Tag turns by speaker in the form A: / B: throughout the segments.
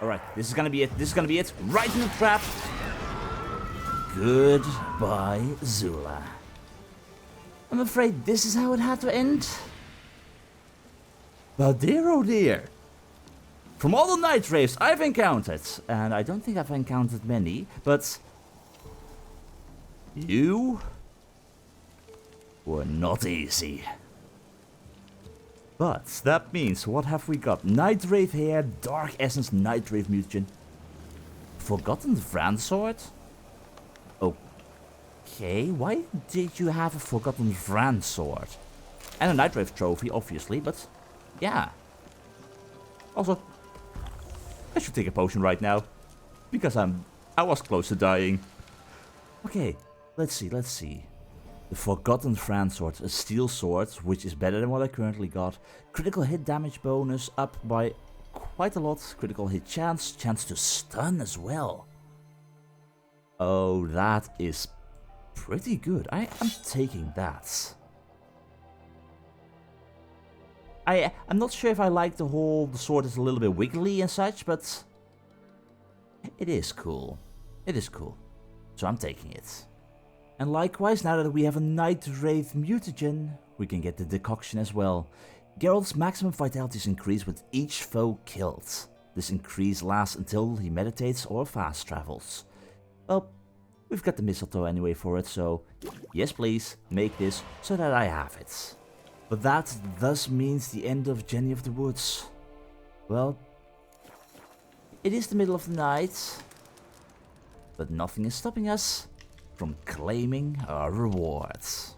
A: Alright, this is gonna be it. This is gonna be it. Right in the trap. Goodbye, Zula. I'm afraid this is how it had to end. But dear oh dear. From all the night wraiths I've encountered, and I don't think I've encountered many, but you were not easy. But that means, what have we got? Night Wraith here, Dark Essence, Night Wraith Mutagen, Forgotten Vransword? Okay, why did you have a Forgotten Vransword? And a Night Wraith trophy, obviously, but yeah. Also, I should take a potion right now, because I was close to dying. Okay, let's see. The Forgotten Vransword, a steel sword, which is better than what I currently got. Critical hit damage bonus up by quite a lot. Critical hit chance to stun as well. Oh, that is pretty good. I am taking that. I'm not sure if I like the sword is a little bit wiggly and such, but it is cool. It is cool. So I'm taking it. And likewise, now that we have a Night Wraith Mutagen, we can get the decoction as well. Geralt's maximum vitality is increased with each foe killed. This increase lasts until he meditates or fast travels. Well, we've got the mistletoe anyway for it, so yes please, make this so that I have it. But that thus means the end of Jenny of the Woods. Well, it is the middle of the night, but nothing is stopping us from claiming our rewards.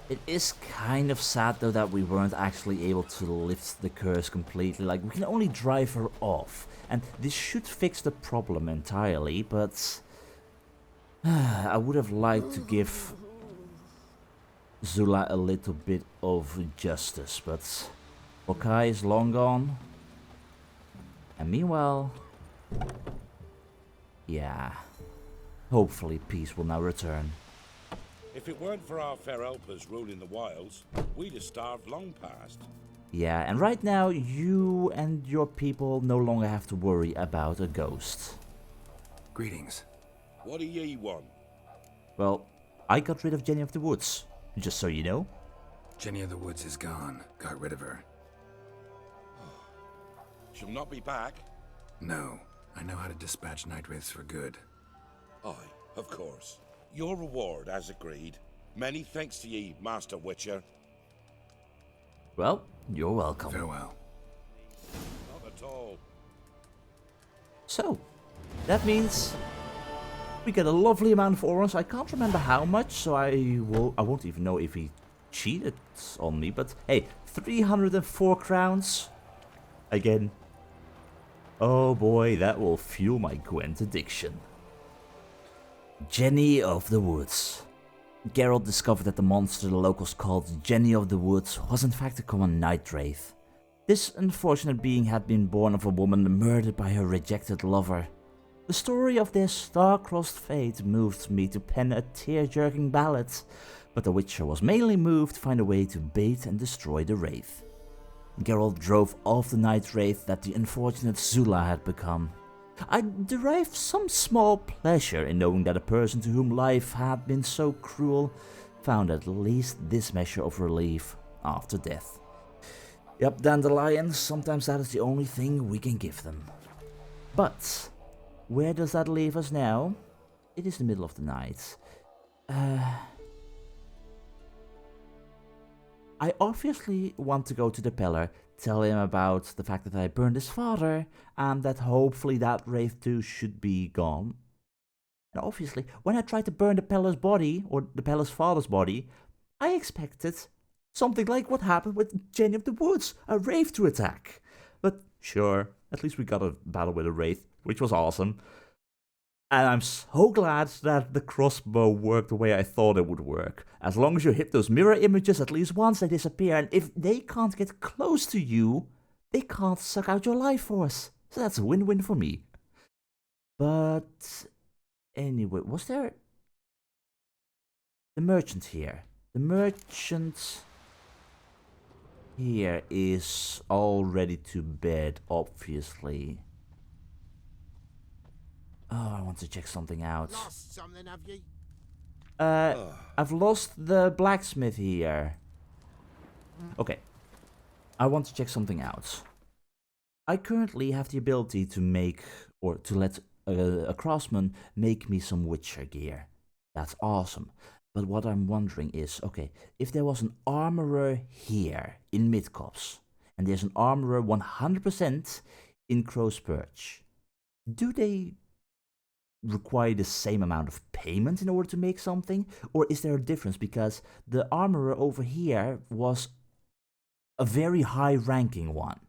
A: It is kind of sad though that we weren't actually able to lift the curse completely, like we can only drive her off, and this should fix the problem entirely, but I would have liked to give Zula a little bit of justice, but Okai is long gone, and meanwhile, yeah. Hopefully peace will now return.
B: If it weren't for our fair helpers ruling the wilds, we'd have starved long past.
A: Yeah, and right now you and your people no longer have to worry about a ghost.
C: Greetings.
B: What do ye want?
A: Well, I got rid of Jenny of the Woods, just so you know.
C: Jenny of the Woods is gone. Got rid of her.
B: She'll not be back.
C: No, I know how to dispatch night wraiths for good.
B: Aye, of course. Your reward, as agreed. Many thanks to ye, Master Witcher.
A: Well, you're welcome.
C: Farewell.
B: Not at all.
A: So, that means we get a lovely amount of auras. I can't remember how much, so I won't even know if he cheated on me, but hey, 304 crowns. Again. Oh boy, that will fuel my Gwent addiction. Jenny of the Woods. Geralt discovered that the monster the locals called Jenny of the Woods was in fact a common night wraith. This unfortunate being had been born of a woman murdered by her rejected lover. The story of their star-crossed fate moved me to pen a tear-jerking ballad, but the Witcher was mainly moved to find a way to bait and destroy the wraith. Geralt drove off the night wraith that the unfortunate Zula had become. I derived some small pleasure in knowing that a person to whom life had been so cruel found at least this measure of relief after death. Yep, dandelions, sometimes that is the only thing we can give them. But where does that leave us now? It is the middle of the night. I obviously want to go to the Peller, tell him about the fact that I burned his father, and that hopefully that wraith too should be gone. And obviously, when I tried to burn the Peller's body, or the Peller's father's body, I expected something like what happened with Jenny of the Woods, a wraith to attack. But sure, at least we got a battle with a wraith, which was awesome. And I'm so glad that the crossbow worked the way I thought it would work. As long as you hit those mirror images at least once, they disappear. And if they can't get close to you, they can't suck out your life force. So that's a win-win for me. But anyway, was there the merchant here? The merchant... here is all ready to bed, obviously. Oh, I want to check something out.
D: Lost something, have you?
A: I've lost the blacksmith here. Okay. I want to check something out. I currently have the ability to make, or to let a craftsman make me some Witcher gear. That's awesome. But what I'm wondering is, okay, if there was an armorer here in Midcops, and there's an armorer 100% in Crow's Perch, do they require the same amount of payment in order to make something? Or is there a difference? Because the armorer over here was a very high ranking one.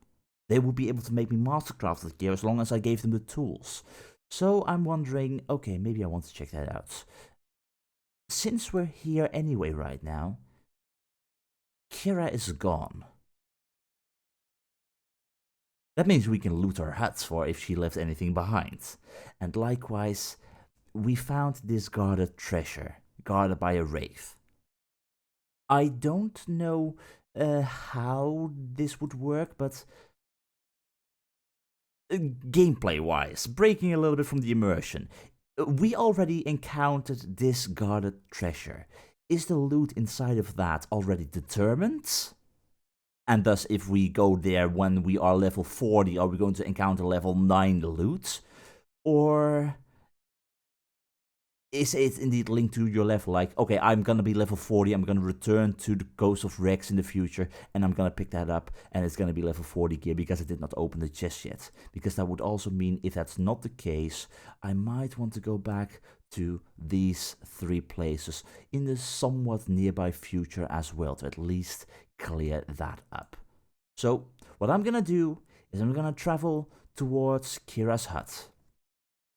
A: They would be able to make me mastercrafted gear as long as I gave them the tools. So I'm wondering, okay, maybe I want to check that out. Since we're here anyway right now, Keira is gone. That means we can loot her huts for if she left anything behind. And likewise, we found this guarded treasure, guarded by a wraith. I don't know how this would work, but gameplay-wise, breaking a little bit from the immersion, we already encountered this guarded treasure. Is the loot inside of that already determined? And thus, if we go there when we are level 40, are we going to encounter level 9 loot? Or is it indeed linked to your level? Like, okay, I'm gonna be level 40, I'm gonna return to the Coast of Rex in the future, and I'm gonna pick that up, and it's gonna be level 40 gear because I did not open the chest yet. Because that would also mean, if that's not the case, I might want to go back to these 3 places in the somewhat nearby future as well, to at least clear that up. So, what I'm gonna do is I'm gonna travel towards Keira's hut.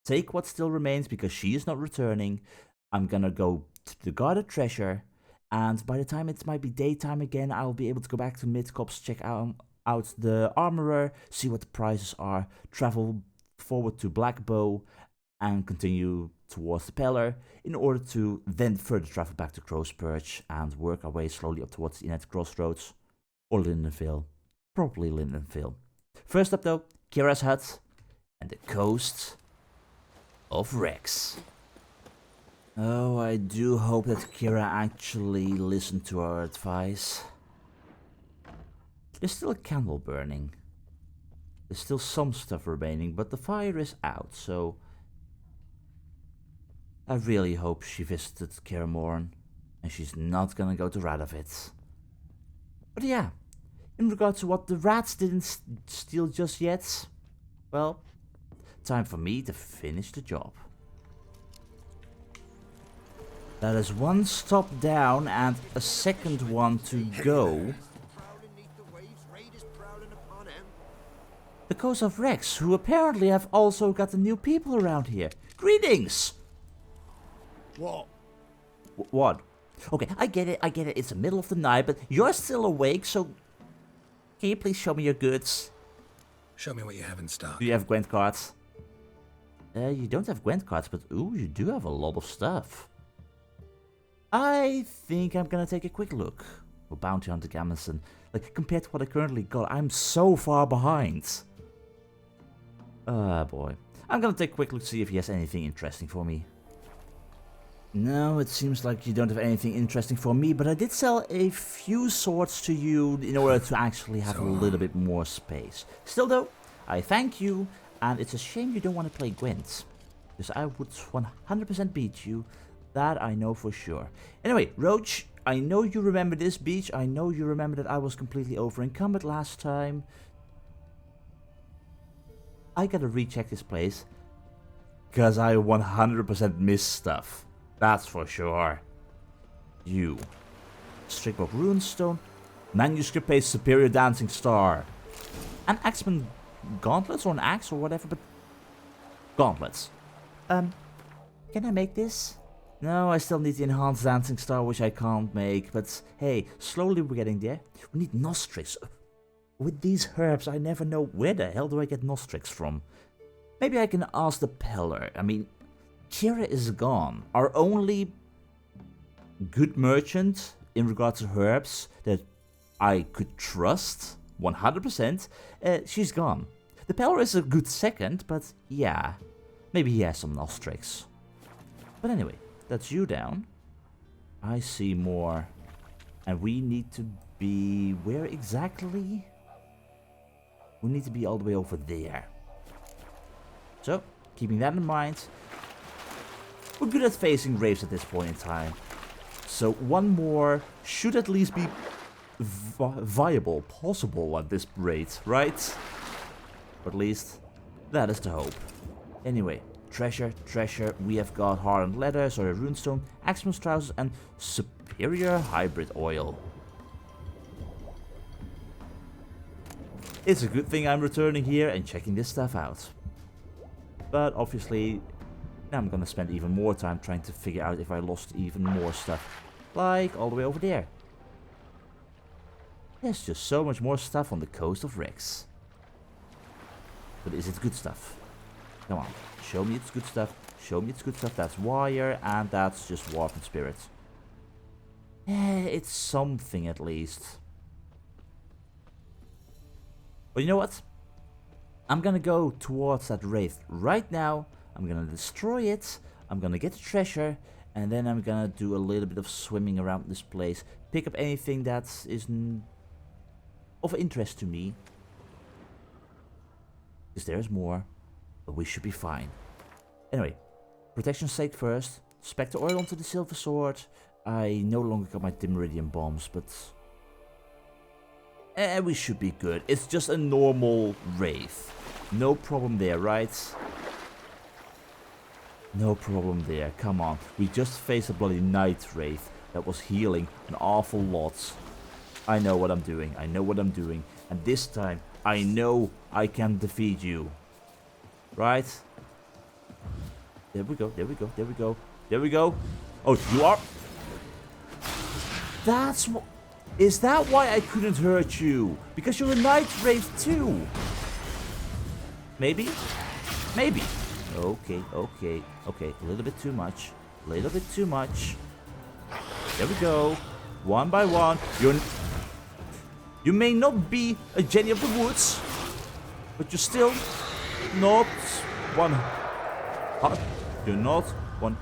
A: Take what still remains because she is not returning. I'm gonna go to the guarded treasure, and by the time it might be daytime again, I'll be able to go back to Midcops, check out the armorer, see what the prices are, travel forward to Blackbow, and continue towards the Peller in order to then further travel back to Crow's Perch and work our way slowly up towards the United Crossroads or Lindenville. Probably Lindenville. First up though, Keira's hut and the coast of Rex. Oh, I do hope that Keira actually listened to our advice. There's still a candle burning. There's still some stuff remaining, but the fire is out, so I really hope she visited Keira Morn, and she's not gonna go to Radovit. But yeah, in regard to what the rats didn't steal just yet, well, time for me to finish the job. That is 1 stop down and a second one to go. The Coast of Rex, who apparently have also got the new people around here. Greetings!
D: What?
A: What? Okay, I get it, it's the middle of the night, but you're still awake, so can you please show me your goods?
C: Show me what you have in stock.
A: Do you have Gwent cards? You don't have Gwent cards, but ooh, you do have a lot of stuff. I think I'm gonna take a quick look for Bounty Hunter Gamison. Like, compared to what I currently got, I'm so far behind. Ah, boy. I'm gonna take a quick look to see if he has anything interesting for me. No, it seems like you don't have anything interesting for me, but I did sell a few swords to you in order to actually have a little bit more space. Still though, I thank you, and it's a shame you don't want to play Gwent, because I would 100% beat you, that I know for sure. Anyway, Roach, I know you remember this beach, I know you remember that I was completely over encumbered last time. I gotta recheck this place, because I 100% missed stuff. That's for sure. You. Strickbook Runestone. Manuscript Paste Superior Dancing Star. An Axeman Gauntlets or an axe or whatever, but gauntlets. Can I make this? No, I still need the Enhanced Dancing Star, which I can't make, but hey, slowly we're getting there. We need Nostrix. With these herbs, I never know where the hell do I get Nostrix from. Maybe I can ask the Peller. I mean, Keira is gone. Our only good merchant in regards to herbs that I could trust 100%, she's gone. The Peller is a good second, but yeah, maybe he has some nostrix. But anyway, that's you down. I see more. And we need to be... where exactly? We need to be all the way over there. So, keeping that in mind, we're good at facing wraiths at this point in time. So one more should at least be viable, possible at this rate, right? Or at least, that is the hope. Anyway, treasure. We have got hardened leather, sorry, runestone, axeman's trousers, and superior hybrid oil. It's a good thing I'm returning here and checking this stuff out. But obviously, now I'm gonna spend even more time trying to figure out if I lost even more stuff. Like all the way over there. There's just so much more stuff on the coast of Rex. But is it good stuff? Come on, show me it's good stuff. Show me it's good stuff. That's wire and that's just warp and spirit. It's something at least. But you know what? I'm gonna go towards that wraith right now. I'm gonna destroy it. I'm gonna get the treasure. And then I'm gonna do a little bit of swimming around this place. Pick up anything that is of interest to me. Because there's more. But we should be fine. Anyway, protection sake first. Spectre oil onto the silver sword. I no longer got my Dimeridium bombs, but... we should be good. It's just a normal wraith. No problem there, right? No problem there. Come on. We just faced a bloody night wraith that was healing an awful lot. I know what I'm doing. I know what I'm doing. And this time, I know I can defeat you. Right? There we go. There we go. There we go. There we go. Oh, you are... That's what... Is that why I couldn't hurt you? Because you're a night wraith too. Maybe? Maybe. Okay. A little bit too much. A little bit too much. There we go. One by one. You may not be a Jenny of the Woods, but you're still not one. You're not one.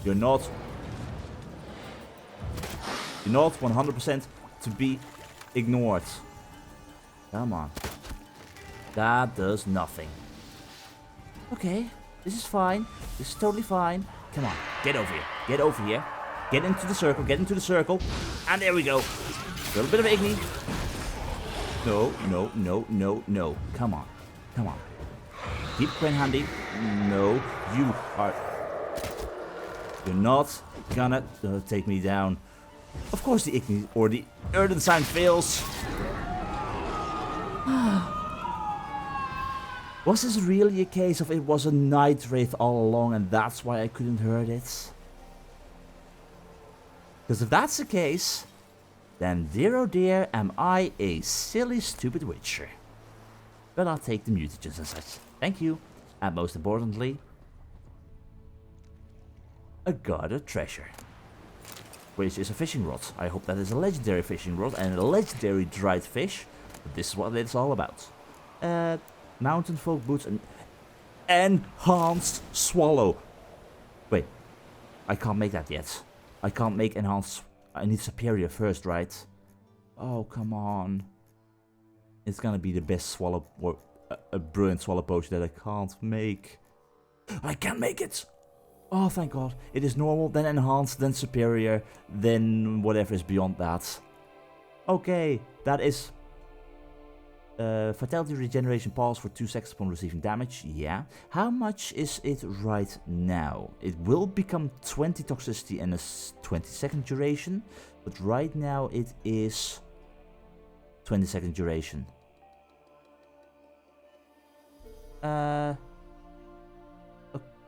A: You're not 100% to be ignored. Come on. That does nothing. Okay, this is fine. This is totally fine. Come on, get over here. Get over here. Get into the circle. Get into the circle. And there we go. A little bit of Igni. No. Come on. Come on. Keep Quen handy. No, you are... You're not gonna take me down. Of course the Igni or the Earthen sign fails. Was this really a case of it was a night wraith all along and that's why I couldn't hurt it? Because if that's the case, then dear oh dear am I a silly stupid witcher. But I'll take the mutagens and such. Thank you. And most importantly, a guarded treasure. Which is a fishing rod. I hope that is a legendary fishing rod and a legendary dried fish. But this is what it's all about. Mountain folk boots and enhanced swallow. Wait, I can't make that yet. I can't make enhanced. I need superior first, right? Oh, come on. It's gonna be the best swallow or a brilliant swallow potion that I can't make. I can't make it. Oh, thank God. It is normal, then enhanced, then superior, then whatever is beyond that. Okay, that is... Fatality regeneration pause for 2 seconds upon receiving damage. Yeah. How much is it right now? It will become 20 toxicity and a 20-second duration. But right now it is 20-second duration.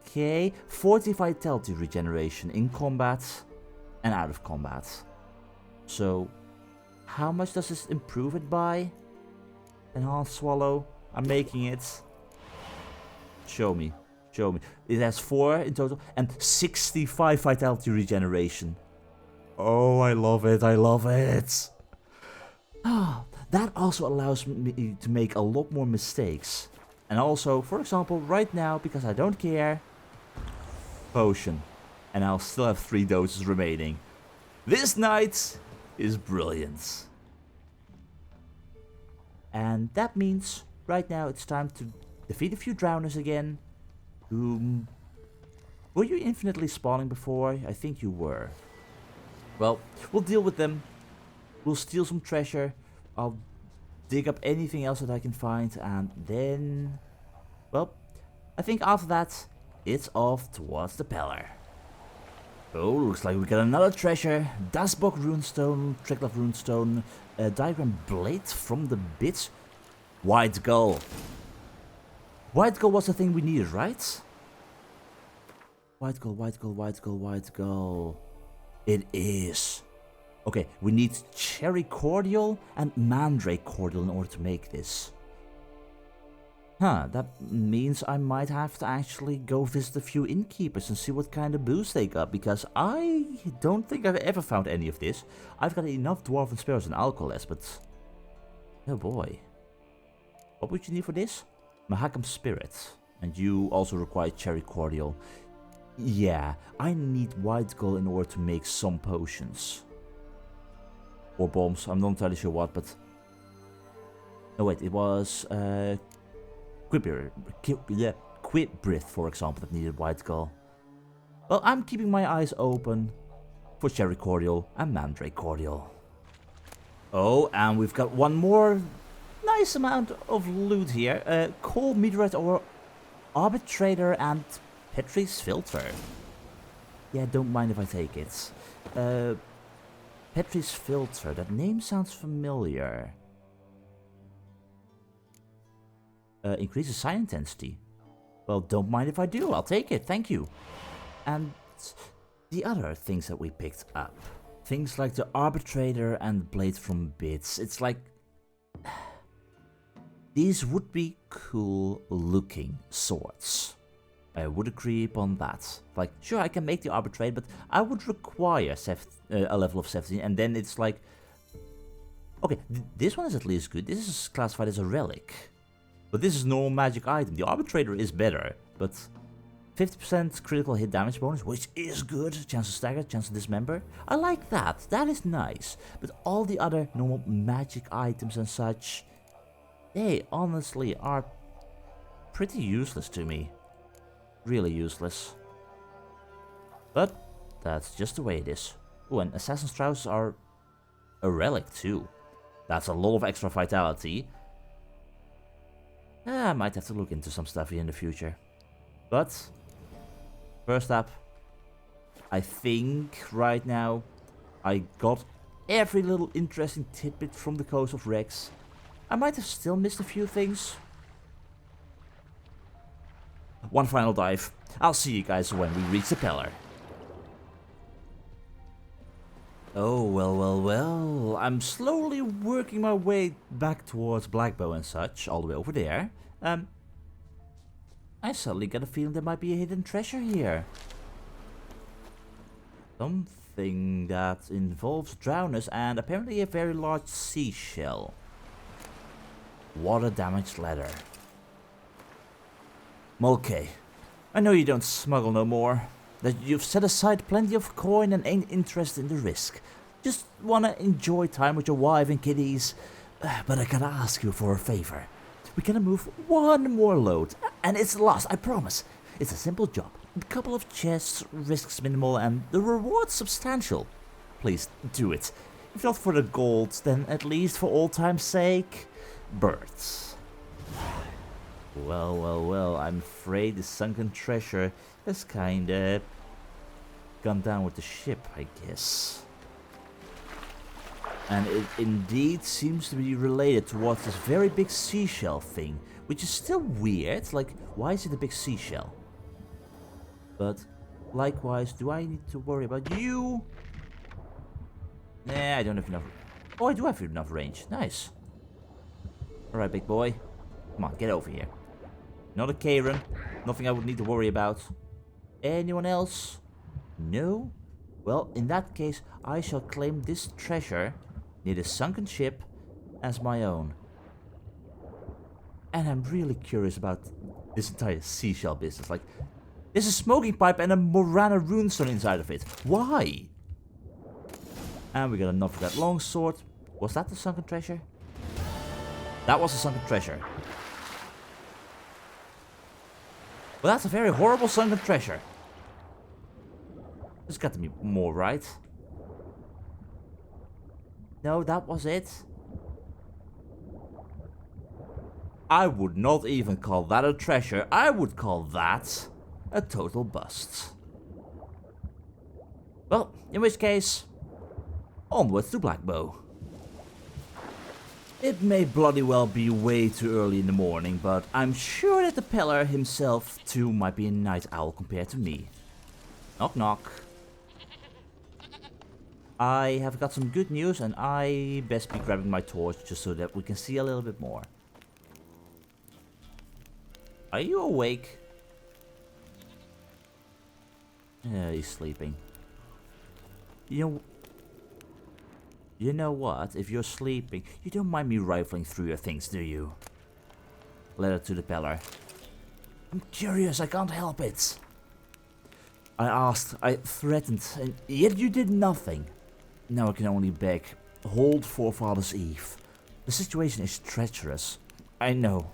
A: Okay. 40 vitality regeneration in combat and out of combat. So, how much does this improve it by? Enhanced swallow. I'm making it. Show me. Show me. It has 4 in total and 65 vitality regeneration. Oh, I love it. I love it. Ah, that also allows me to make a lot more mistakes. And also, for example, right now, because I don't care, potion. And I'll still have 3 doses remaining. This night is brilliant. And that means right now it's time to defeat a few drowners again. Were you infinitely spawning before? I think you were. Well, we'll deal with them. We'll steal some treasure. I'll dig up anything else that I can find. And then... well, I think after that, it's off towards the Peller. Oh, looks like we got another treasure. Dasbok runestone, Tricklove runestone, diagram blade from the bits. White gull. White gull was the thing we needed, right? White gull, white gull, white gull, white gull. It is. Okay, we need cherry cordial and mandrake cordial in order to make this. Huh, that means I might have to actually go visit a few innkeepers and see what kind of booze they got, because I don't think I've ever found any of this. I've got enough dwarven sparrows and alcohols, but... oh boy. What would you need for this? Mahakam spirit. And you also require cherry cordial. Yeah, I need white gull in order to make some potions. Or bombs, I'm not entirely sure what, but... no wait, it was... Quibrith, for example, that needed white gull. Well, I'm keeping my eyes open for cherry cordial and mandrake cordial. Oh, and we've got one more nice amount of loot here. Coal meteorite ore, arbitrator, and Petri's filter. Yeah, don't mind if I take it. Petri's filter, that name sounds familiar. Increases sign intensity. Well, don't mind if I do. I'll take it. Thank you. And the other things that we picked up. Things like the arbitrator and blade from bits. It's like... these would be cool looking swords. I would agree upon that. Like, sure, I can make the arbitrator, but I would require a level of 17. And then it's like... okay, this one is at least good. This is classified as a relic. But this is a normal magic item. The arbitrator is better, but 50% critical hit damage bonus, which is good. Chance to stagger, chance to dismember. I like that. That is nice. But all the other normal magic items and such, they honestly are pretty useless to me. Really useless. But that's just the way it is. Oh, and assassin's trousers are a relic too. That's a lot of extra vitality. I might have to look into some stuff here in the future. But, first up, I think right now I got every little interesting tidbit from the Coast of Rex. I might have still missed a few things. One final dive. I'll see you guys when we reach the Pellar. Oh, well. I'm slowly working my way back towards Blackbow and such, all the way over there. I suddenly get a feeling there might be a hidden treasure here. Something that involves drowners and apparently a very large seashell. Water damaged leather. Okay, I know you don't smuggle no more. That you've set aside plenty of coin and ain't interested in the risk. Just wanna enjoy time with your wife and kiddies. But I gotta ask you for a favor. We gotta move one more load, and it's the last, I promise. It's a simple job. A couple of chests, risks minimal, and the reward substantial. Please do it. If not for the gold, then at least for old time's sake. Birds. Well, I'm afraid the sunken treasure has kinda gone down with the ship, I guess. And it indeed seems to be related towards this very big seashell thing, which is still weird. Like, why is it a big seashell? But likewise, do I need to worry about you? Nah, I don't have enough. Oh, I do have enough range. Nice. Alright, big boy. Come on, get over here. Not a Keira. Nothing I would need to worry about. Anyone else? No? Well, in that case, I shall claim this treasure near the sunken ship as my own. And I'm really curious about this entire seashell business. Like, there's a smoking pipe and a Morana runestone inside of it. Why? And we got enough of that longsword. Was that the sunken treasure? That was the sunken treasure. Well, that's a very horrible sunken treasure. There's got to be more, right? No, that was it. I would not even call that a treasure. I would call that a total bust. Well, in which case, onwards to Blackbow. It may bloody well be way too early in the morning, but I'm sure that the Peller himself too might be a night owl compared to me. Knock knock. I have got some good news and I best be grabbing my torch just so that we can see a little bit more. Are you awake? Yeah, he's sleeping. You know what? If you're sleeping, you don't mind me rifling through your things, do you? Letter to the Peller. I'm curious, I can't help it. I asked, I threatened, and yet you did nothing. Now I can only beg. Hold Forefather's Eve. The situation is treacherous. I know.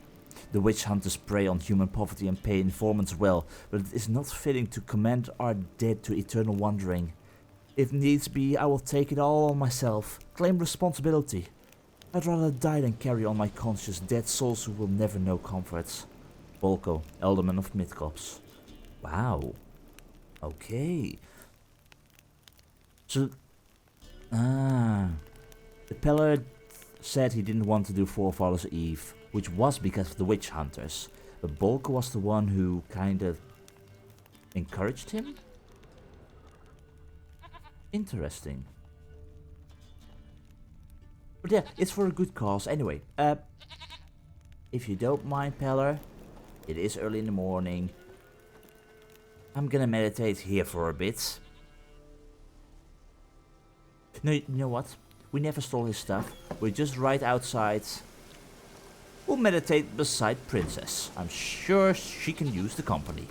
A: The witch hunters prey on human poverty and pay informants well, but it is not fitting to commend our dead to eternal wandering. If needs be, I will take it all on myself, claim responsibility. I'd rather die than carry on my conscience dead souls who will never know comforts. Voltorn, Elderman of Midcops. Wow. Okay. So, the Pellar said he didn't want to do Forefather's Eve, which was because of the witch hunters. But Voltorn was the one who kind of encouraged him? Interesting. But yeah, it's for a good cause. Anyway, if you don't mind, Peller, it is early in the morning. I'm gonna meditate here for a bit. No, you know what? We never stole his stuff. We're just right outside. We'll meditate beside Princess. I'm sure she can use the company.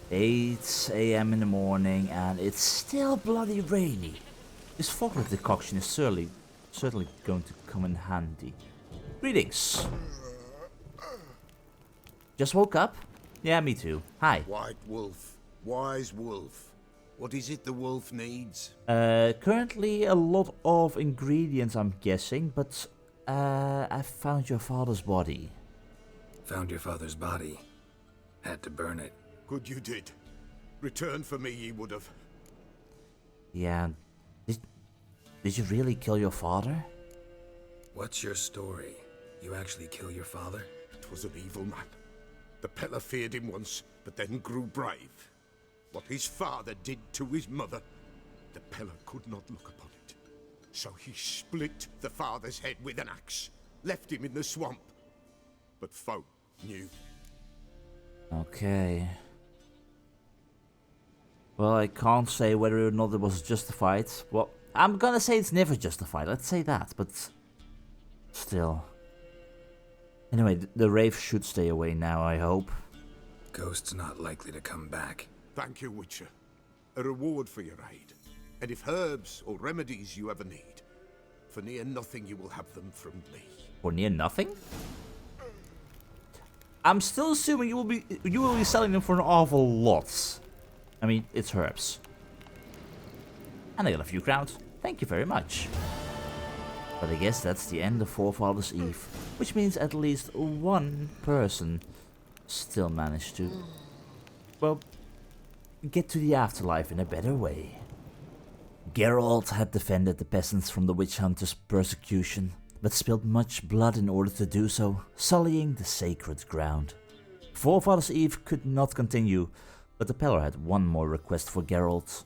A: 8 AM in the morning and it's still bloody rainy. This foglet decoction is certainly going to come in handy. Greetings. Just woke up? Yeah, me too. Hi.
D: White wolf, wise wolf. What is it the wolf needs?
A: Currently a lot of ingredients, I'm guessing, but I found your father's body.
C: Found your father's body. Had to burn it.
D: Good you did. Return for me ye would have.
A: Yeah. Did you really kill your father?
C: What's your story? You actually kill your father?
D: It was an evil man. The Pellar feared him once, but then grew brave. What his father did to his mother, the Pellar could not look upon it. So he split the father's head with an axe, left him in the swamp. But folk knew.
A: Okay. Well, I can't say whether or not it was justified. Well, I'm gonna say it's never justified, let's say that, but still. Anyway, the wraith should stay away now, I hope.
C: Ghost's not likely to come back.
D: Thank you, Witcher. A reward for your aid. And if herbs or remedies you ever need, for near nothing you will have them from me.
A: For near nothing? I'm still assuming you will be selling them for an awful lot. I mean, it's herbs. And I got a few crowns. Thank you very much. But I guess that's the end of Forefather's Eve, which means at least one person still managed to, well, get to the afterlife in a better way. Geralt had defended the peasants from the witch hunters' persecution, but spilled much blood in order to do so, sullying the sacred ground. Forefather's Eve could not continue, but the Peller had one more request for Geralt.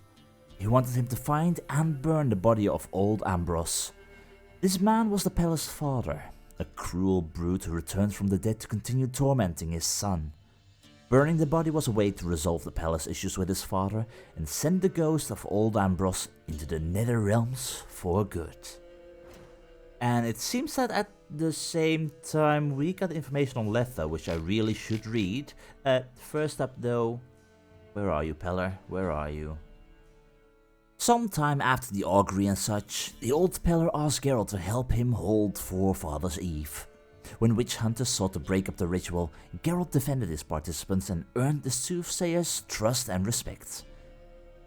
A: He wanted him to find and burn the body of old Ambrose. This man was the Pellar's father, a cruel brute who returned from the dead to continue tormenting his son. Burning the body was a way to resolve the Pellar's issues with his father and send the ghost of old Ambrose into the nether realms for good. And it seems that at the same time we got information on Letho, which I really should read. First up though, where are you, Peller? Where are you? Sometime after the augury and such, the old Peller asked Geralt to help him hold Forefather's Eve. When witch hunters sought to break up the ritual, Geralt defended his participants and earned the soothsayer's trust and respect.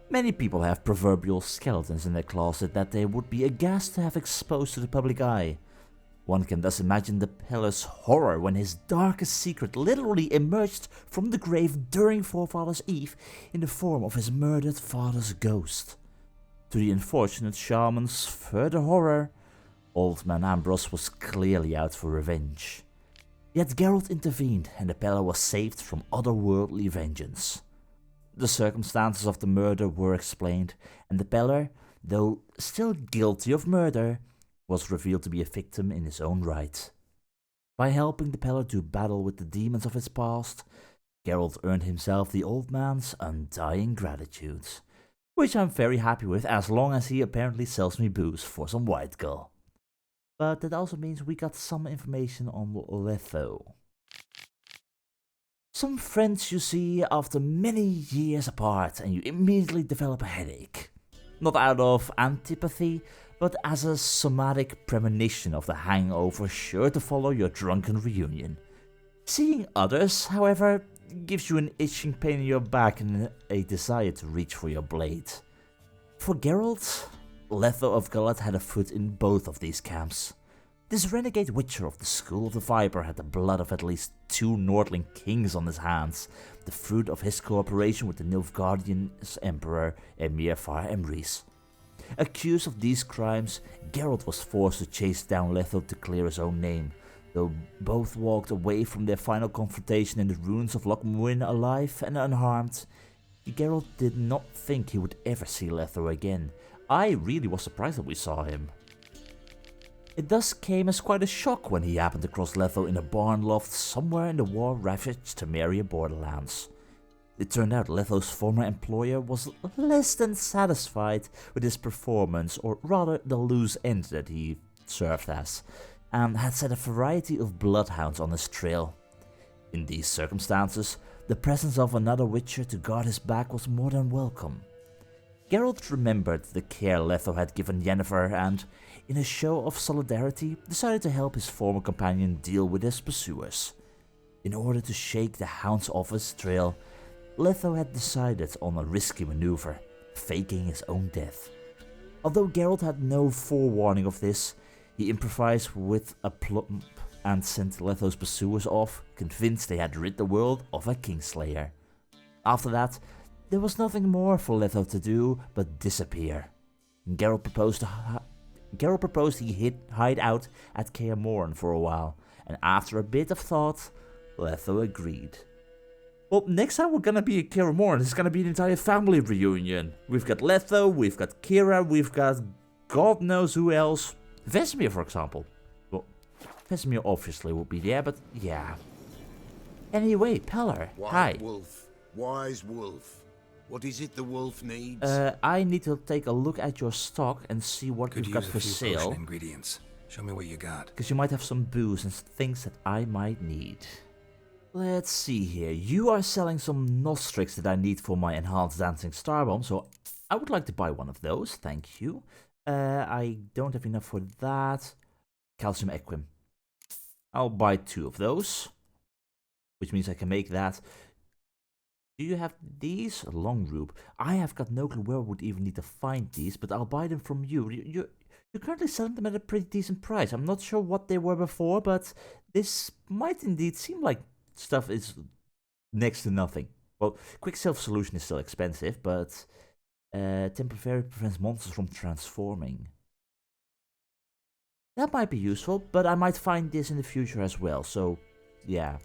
A: Many people have proverbial skeletons in their closet that they would be aghast to have exposed to the public eye. One can thus imagine the Pellar's horror when his darkest secret literally emerged from the grave during Forefather's Eve in the form of his murdered father's ghost. To the unfortunate shaman's further horror, Old Man Ambrose was clearly out for revenge. Yet Geralt intervened and the Pellar was saved from otherworldly vengeance. The circumstances of the murder were explained, and the Pellar, though still guilty of murder, was revealed to be a victim in his own right. By helping the Pellar to battle with the demons of his past, Geralt earned himself the old man's undying gratitude, which I'm very happy with as long as he apparently sells me booze for some white gull. But that also means we got some information on Letho. Some friends you see after many years apart and you immediately develop a headache. Not out of antipathy, but as a somatic premonition of the hangover sure to follow your drunken reunion. Seeing others, however, gives you an itching pain in your back and a desire to reach for your blade. For Geralt, Letho of Galad had a foot in both of these camps. This renegade witcher of the School of the Viper had the blood of at least 2 Nordling kings on his hands, the fruit of his cooperation with the Nilfgaardian's emperor Emir Far Emrys. Accused of these crimes, Geralt was forced to chase down Letho to clear his own name. Though both walked away from their final confrontation in the ruins of Loch Muin alive and unharmed, Geralt did not think he would ever see Letho again. I really was surprised that we saw him. It thus came as quite a shock when he happened across Letho in a barn loft somewhere in the war-ravaged Temeria borderlands. It turned out Letho's former employer was less than satisfied with his performance, or rather the loose end that he served as, and had set a variety of bloodhounds on his trail. In these circumstances, the presence of another witcher to guard his back was more than welcome. Geralt remembered the care Letho had given Yennefer and, in a show of solidarity, decided to help his former companion deal with his pursuers. In order to shake the hounds off his trail, Letho had decided on a risky maneuver, faking his own death. Although Geralt had no forewarning of this, he improvised with a plump and sent Letho's pursuers off, convinced they had rid the world of a Kingslayer. After that, there was nothing more for Letho to do but disappear. Geralt proposed he hide out at Kaer Morhen for a while, and after a bit of thought, Letho agreed. Well, next time we're gonna be at Kaer Morhen, it's gonna be an entire family reunion. We've got Letho, we've got Keira, we've got God knows who else. Vesemir, for example. Well, Vesemir obviously would be there, but yeah. Anyway, Peller, hi.
D: Wolf, wise wolf. What is it the wolf needs?
A: I need to take a look at your stock and see what
C: Could
A: you've got
C: use
A: for
C: a few
A: sale.
C: potion ingredients. Show me what you got.
A: Because you might have some booze and things that I might need. Let's see here. You are selling some nostrix that I need for my enhanced dancing starbomb, so I would like to buy one of those, thank you. I don't have enough for that. Calcium equim. I'll buy 2 of those, which means I can make that. Do you have these? Long rube. I have got no clue where I would even need to find these, but I'll buy them from you. You're currently selling them at a pretty decent price. I'm not sure what they were before, but this might indeed seem like stuff is next to nothing. Well, Quicksilver Solution is still expensive, but temporarily prevents monsters from transforming. That might be useful, but I might find this in the future as well, so yeah.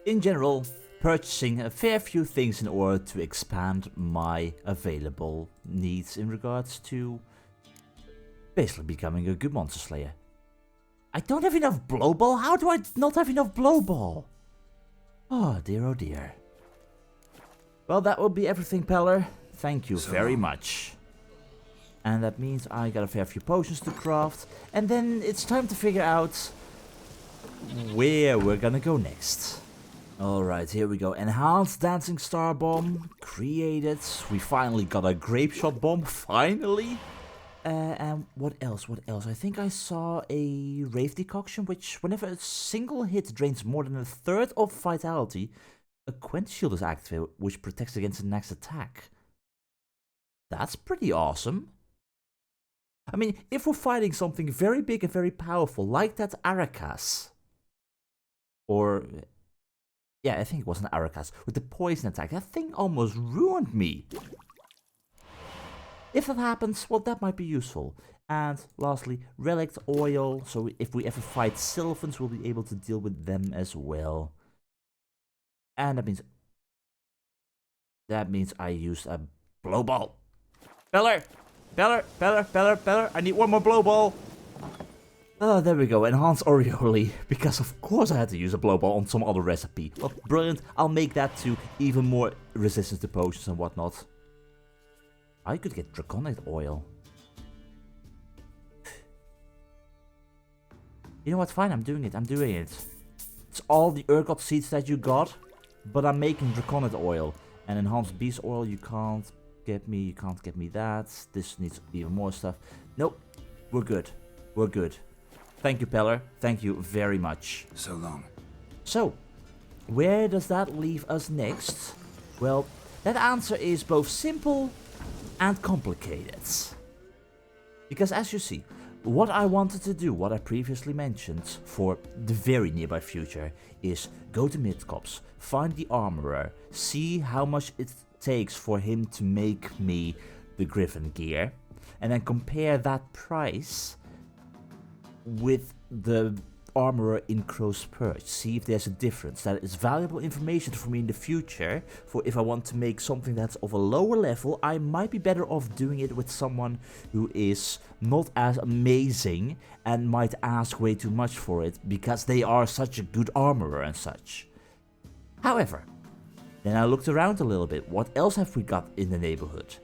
A: In general, purchasing a fair few things in order to expand my available needs in regards to basically becoming a good monster slayer. I don't have enough blow ball? How do I not have enough blow ball? Oh dear, oh dear. Well, that will be everything, Peller. Thank you very much. And that means I got a fair few potions to craft. And then it's time to figure out where we're gonna go next. Alright, here we go. Enhanced Dancing Star Bomb created. We finally got a Grape Shot Bomb, finally. And what else? What else? I think I saw a Wraith Decoction, which whenever a single hit drains more than a third of vitality, a Quench Shield is activated, which protects against the next attack. That's pretty awesome. I mean, if we're fighting something very big and very powerful, like that Arakas, or yeah, I think it was an Arakas, with the poison attack, that thing almost ruined me. If that happens, well, that might be useful. And lastly, Relict Oil, so if we ever fight Sylvans, we'll be able to deal with them as well. And that means I used a blow ball. Peller! Peller! I need one more blow ball! Oh, there we go, Enhanced Aureole, because of course I had to use a blow ball on some other recipe. Well, brilliant, I'll make that too, even more resistance to potions and whatnot. I could get Draconic Oil. You know what, fine, I'm doing it. It's all the Urgot seeds that you got, but I'm making Draconic Oil. And Enhanced Beast Oil you can't get me that. This needs even more stuff. Nope, we're good. Thank you, Peller, thank you very much.
C: So long.
A: So, where does that leave us next? Well, that answer is both simple and complicated. Because as you see, what I wanted to do, what I previously mentioned for the very nearby future, is go to Midcops, find the armorer, see how much it takes for him to make me the Griffin gear, and then compare that price with the armorer in Crow's Perch, see if there's a difference. That is valuable information for me in the future, for if I want to make something that's of a lower level, I might be better off doing it with someone who is not as amazing and might ask way too much for it, because they are such a good armorer and such. However, then I looked around a little bit, what else have we got in the neighborhood?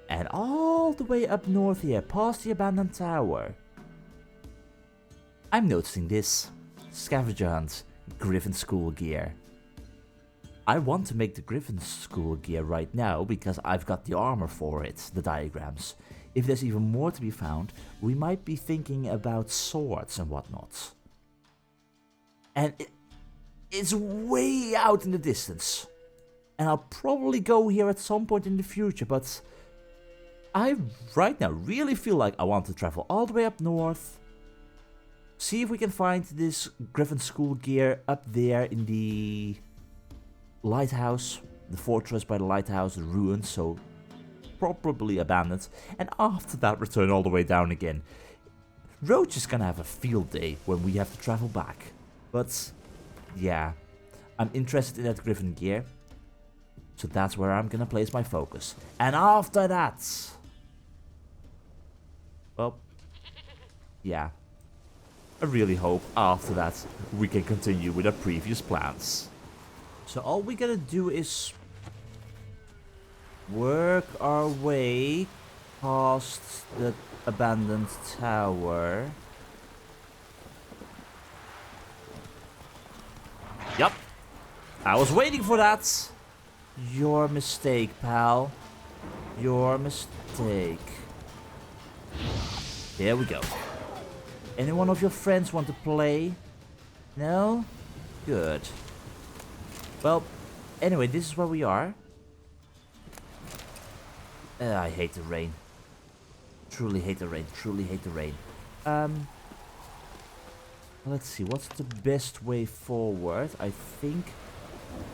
A: And all the way up north here, past the abandoned tower, I'm noticing this. Scavenger Hunt, Griffin School Gear. I want to make the Griffin School Gear right now because I've got the armor for it, the diagrams. If there's even more to be found, we might be thinking about swords and whatnot. And it's way out in the distance. And I'll probably go here at some point in the future, but I right now really feel like I want to travel all the way up north. See if we can find this Griffin School Gear up there in the lighthouse, the fortress by the lighthouse, the ruins, so probably abandoned. And after that, return all the way down again. Roach is gonna have a field day when we have to travel back. But yeah, I'm interested in that Griffin Gear, so that's where I'm gonna place my focus. And after that, well, yeah. I really hope after that we can continue with our previous plans. So all we gotta do is work our way past the abandoned tower. Yup, I was waiting for that. Your mistake, pal. Your mistake. There we go. Any one of your friends want to play? No? Good. Well, anyway, this is where we are. I hate the rain. Truly hate the rain. Truly hate the rain. Let's see. What's the best way forward? I think...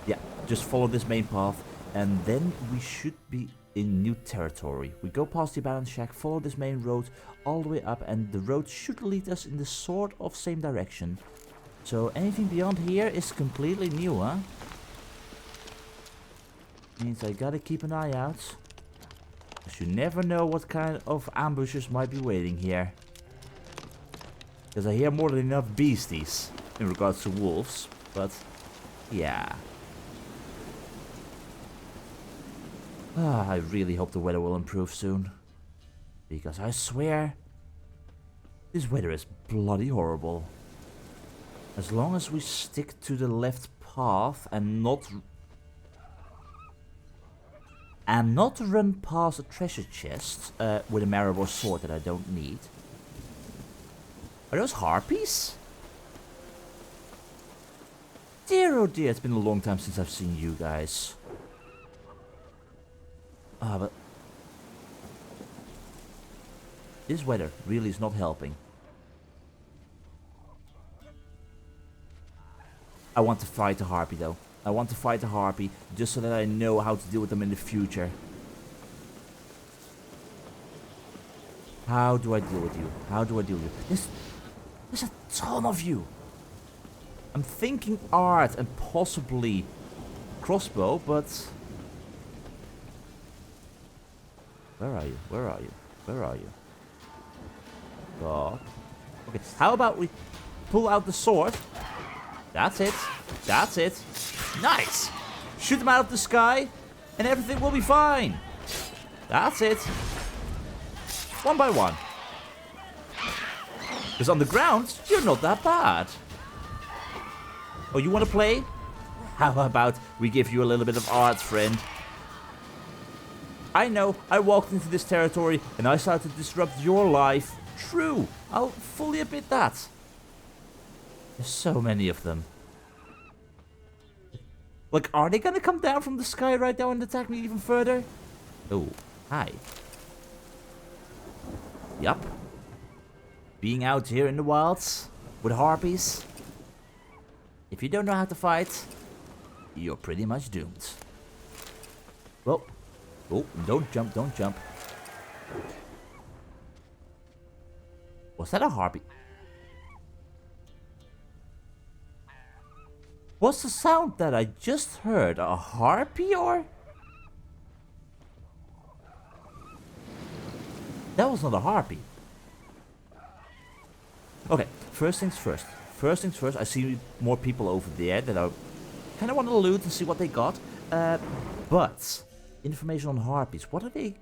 A: yeah, just follow this main path. And then we should be in new territory. We go past the abandoned shack, follow this main road all the way up, and the road should lead us in the sort of same direction. So anything beyond here is completely new, huh? Means I gotta keep an eye out. Because you never know what kind of ambushes might be waiting here. Because I hear more than enough beasties in regards to wolves, but yeah. I really hope the weather will improve soon. Because I swear, this weather is bloody horrible. As long as we stick to the left path and not run past a treasure chest with a Maribor sword that I don't need. Are those harpies? Dear oh dear, it's been a long time since I've seen you guys. Ah, but this weather really is not helping. I want to fight the Harpy though. I want to fight the Harpy just so that I know how to deal with them in the future. How do I deal with you? How do I deal with you? There's a ton of you. I'm thinking art and possibly crossbow, but where are you? Where are you? Where are you? God. Okay, how about we pull out the sword? That's it. That's it. Nice! Shoot them out of the sky, and everything will be fine. That's it. One by one. Because on the ground, you're not that bad. Oh, you want to play? How about we give you a little bit of art, friend? I know, I walked into this territory and I started to disrupt your life. True, I'll fully admit that. There's so many of them. Like, are they gonna come down from the sky right now and attack me even further? Oh, hi. Yup. Being out here in the wilds with harpies. If you don't know how to fight, you're pretty much doomed. Well, oh, don't jump, don't jump. Was that a harpy? What's the sound that I just heard? A harpy or? That was not a harpy. Okay, first things first. First things first, I see more people over there that I kind of want to loot and see what they got. But, information on harpies. What are they?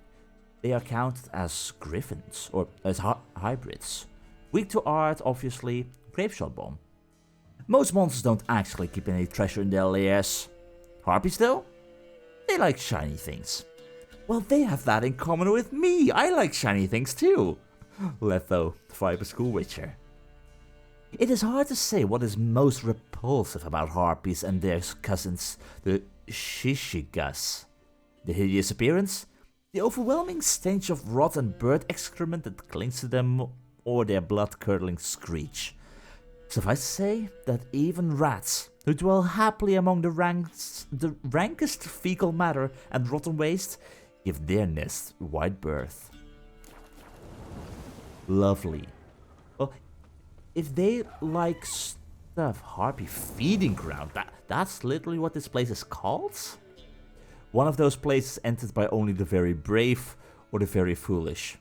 A: They are counted as griffins, or as hybrids. Weak to art, obviously. Grapeshot bomb. Most monsters don't actually keep any treasure in their lairs. Harpies though? They like shiny things. Well, they have that in common with me. I like shiny things too. Letho, Viper School Witcher. It is hard to say what is most repulsive about harpies and their cousins, the Shishigas. The hideous appearance, the overwhelming stench of rotten bird excrement that clings to them, or their blood-curdling screech. Suffice to say that even rats, who dwell happily among the rankest fecal matter and rotten waste, give their nests wide berth. Lovely. Well, if they like stuff, Harpy feeding ground, that's literally what this place is called? One of those places entered by only the very brave or the very foolish.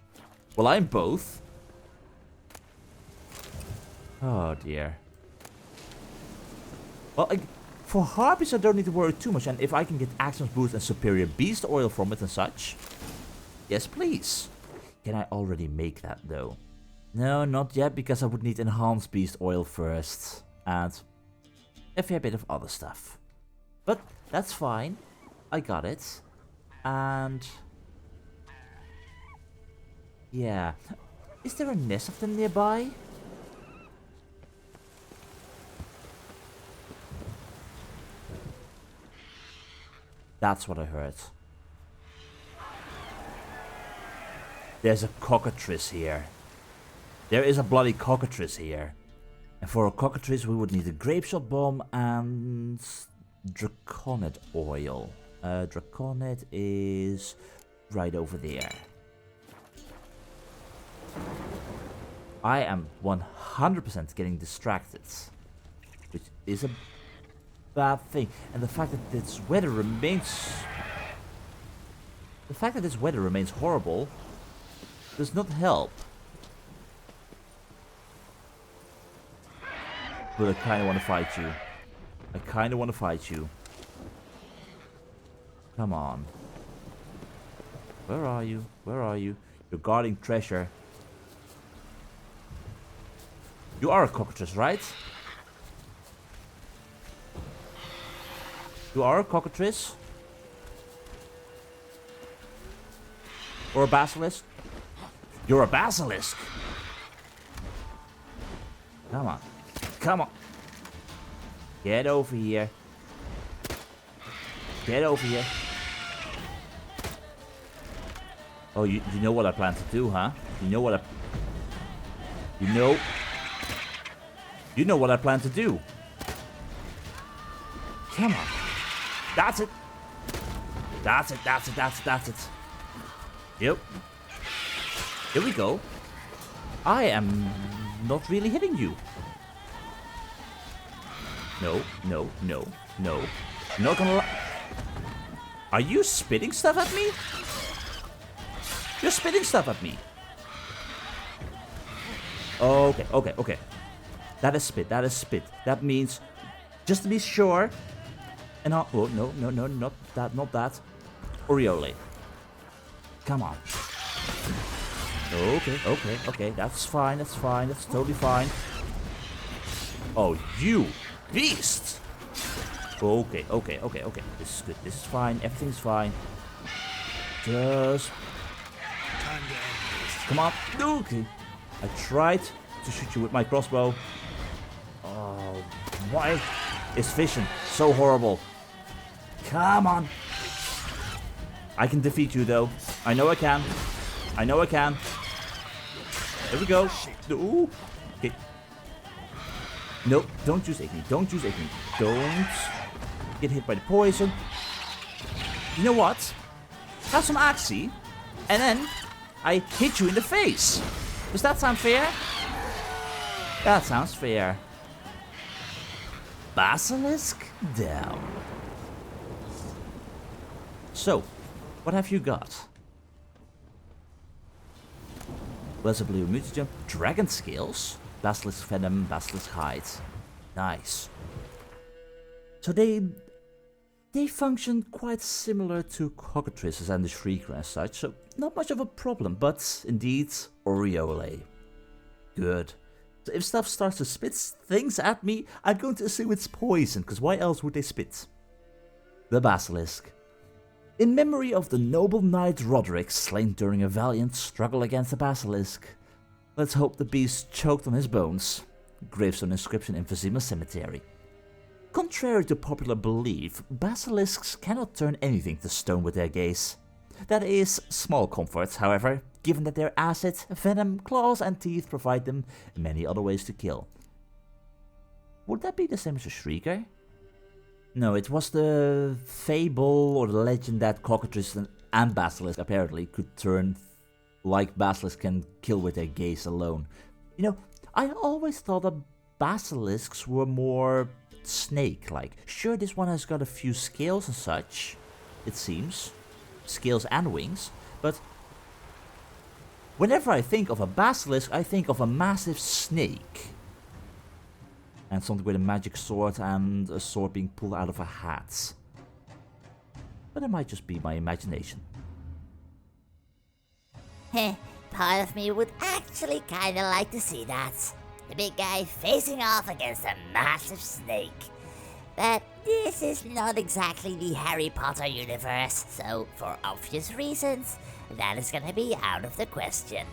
A: Well, I'm both. Oh dear. Well, for harpies I don't need to worry too much, and if I can get action boost and superior beast oil from it and such, yes please. Can I already make that though? No, not yet, because I would need enhanced beast oil first, and a fair bit of other stuff. But that's fine, I got it, and yeah. Is there a nest of them nearby? That's what I heard. There's a cockatrice here. There is a bloody cockatrice here. And for a cockatrice we would need a grapeshot bomb and draconid oil. Draconid is right over there. I am 100% getting distracted, which is a bad thing. And the fact that this weather remains horrible does not help. But I kinda wanna fight you. I kinda wanna fight you. Come on. Where are you? Where are you? You're guarding treasure. You are a cockatrice, right? You are a cockatrice? Or a basilisk? You're a basilisk! Come on. Come on. Get over here. Get over here. Oh, you know what I plan to do, huh? You know what I... You know what I plan to do. Come on. That's it. That's it, that's it, that's it, that's it. Yep. Here we go. I am not really hitting you. No, no, no, no. I'm not gonna lie. Are you spitting stuff at me? You're spitting stuff at me. Okay, okay, okay. That is spit, that is spit. That means, just to be sure. And I'll, oh, no, no, no, not that, not that. Oriole. Come on. Okay, okay, okay. That's fine, that's fine, that's totally fine. Oh, you beast! Okay, okay, okay, okay. This is good, this is fine, everything's fine. Just... Come on. Okay. I tried to shoot you with my crossbow. Oh, why is fishing so horrible? Come on. I can defeat you though. I know I can. I know I can. There we go. Ooh. Okay. No, don't use Igni. Don't use Igni. Don't get hit by the poison. You know what? Have some Axie. And then I hit you in the face. Does that sound fair? That sounds fair. Basilisk down. So, what have you got? Lesser blue mutagen, dragon scales, basilisk venom, basilisk hide. Nice. So they function quite similar to cockatrices and the shrieker and such, so not much of a problem, but indeed, Oriole. Good. So if stuff starts to spit things at me, I'm going to assume it's poison, because why else would they spit? The Basilisk. In memory of the noble knight Roderick slain during a valiant struggle against the Basilisk. Let's hope the beast choked on his bones. Gravestone inscription in Vizima Cemetery. Contrary to popular belief, basilisks cannot turn anything to stone with their gaze. That is small comfort, however, given that their acid, venom, claws and teeth provide them many other ways to kill. Would that be the same as a shrieker? No, it was the fable or the legend that cockatrices and basilisk apparently could turn like basilisks can kill with their gaze alone. You know, I always thought that basilisks were more snake-like. Sure, this one has got a few scales and such, it seems. Scales and wings, but whenever I think of a basilisk, I think of a massive snake. And something with a magic sword and a sword being pulled out of a hat. But it might just be my imagination.
E: Heh, part of me would actually kinda like to see that. The big guy facing off against a massive snake. But this is not exactly the Harry Potter universe, so for obvious reasons, that is gonna be out of the question.